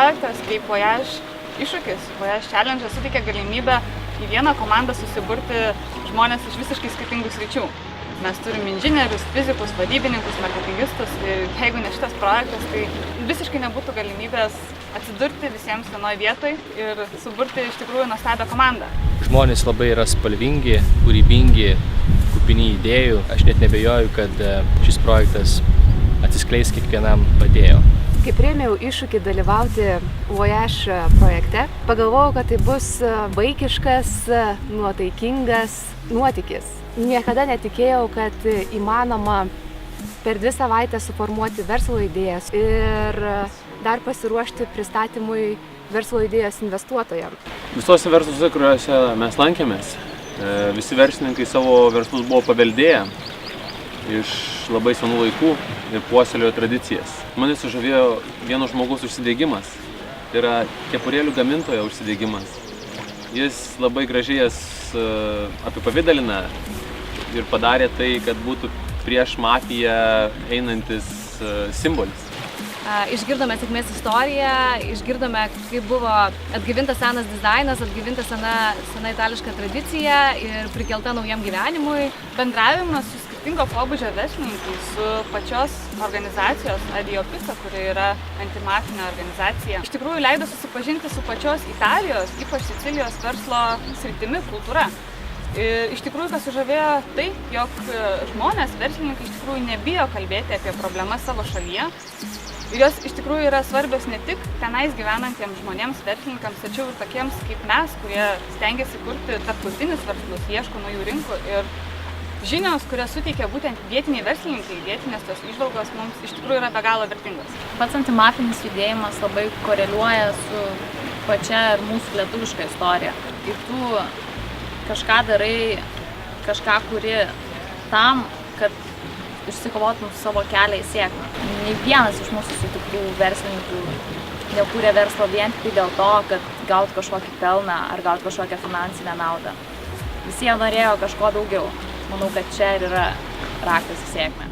projektas kaip Voyage iššūkis. Voyage Challenge suteikia galimybę į vieną komandą susiburti žmonės iš visiškai skirtingų sričių. Mes turim inžinierius, fizikus, vadybininkus, marketingistus ir jeigu ne šitas projektas, tai visiškai nebūtų galimybės atsidurti visiems vienoje vietoje ir suburti iš tikrųjų nuostabią komandą. Žmonės labai yra spalvingi, kūrybingi, kupini idėjų. Aš net nebejoju, kad šis projektas atsiskleis kiekvienam padėjo. Kai priėmiau iššūkį dalyvauti Voyage projekte, pagalvojau, kad tai bus vaikiškas, nuotaikingas nuotykis. Niekada netikėjau, kad įmanoma per 2 savaitės suformuoti verslo idėjas ir dar pasiruošti pristatymui verslo idėjos investuotojams. Visose versluose, kuriuose mes lankėmės, visi verslininkai savo verslus buvo paveldėję iš labai senų laikų ir puoselėjo tradicijas. Mane sužavėjo vieno žmogaus užsidėgymas, tai yra kepurėlių gamintojo užsidėgymas. Jis labai gražiai jas apipavidalina ir padarė tai, kad būtų prieš mafiją einantis simbolis. Išgirdome sėkmės istoriją, išgirdome, kaip buvo atgaivintas senas dizainas, atgaivinta sena itališka tradicija ir prikelta naujam gyvenimui. Bendravimas su skirtingo pobūdžio verslininkais, su pačios organizacijos Adiopisa, kuri yra antimafinė organizacija, iš tikrųjų leido susipažinti su pačios Italijos, ypač Sicilijos verslo sritimi, kultūra. Ir iš tikrųjų, kas sužavėjo tai, jog žmonės, verslininkai iš tikrųjų nebijo kalbėti apie problemas savo šalyje. Ir jos iš tikrųjų yra svarbios ne tik tenais gyvenantiems žmonėms, verslininkams, tačiau ir tokiems kaip mes, kurie stengiasi kurti tarptautinius verslus, ieško naujų rinkų. Ir žinios, kurias suteikia būtent vietiniai verslininkai, vietinės tos įžvalgos mums iš tikrųjų yra be galo vertingos. Pats antimafinis judėjimas labai koreliuoja su pačia ir mūsų lietuviška istorija. Kai tu kažką darai, kažką kuri tam, kad išsikovotum savo kelią į sėkmę. Nei vienas iš mūsų sutiktų verslininkų nekūrė verslo vien tik dėl to, kad gautų kažkokį pelną ar gautų kažkokią finansinę naudą. Visi jie norėjo kažko daugiau. Manau, kad čia ir yra raktas į sėkmę.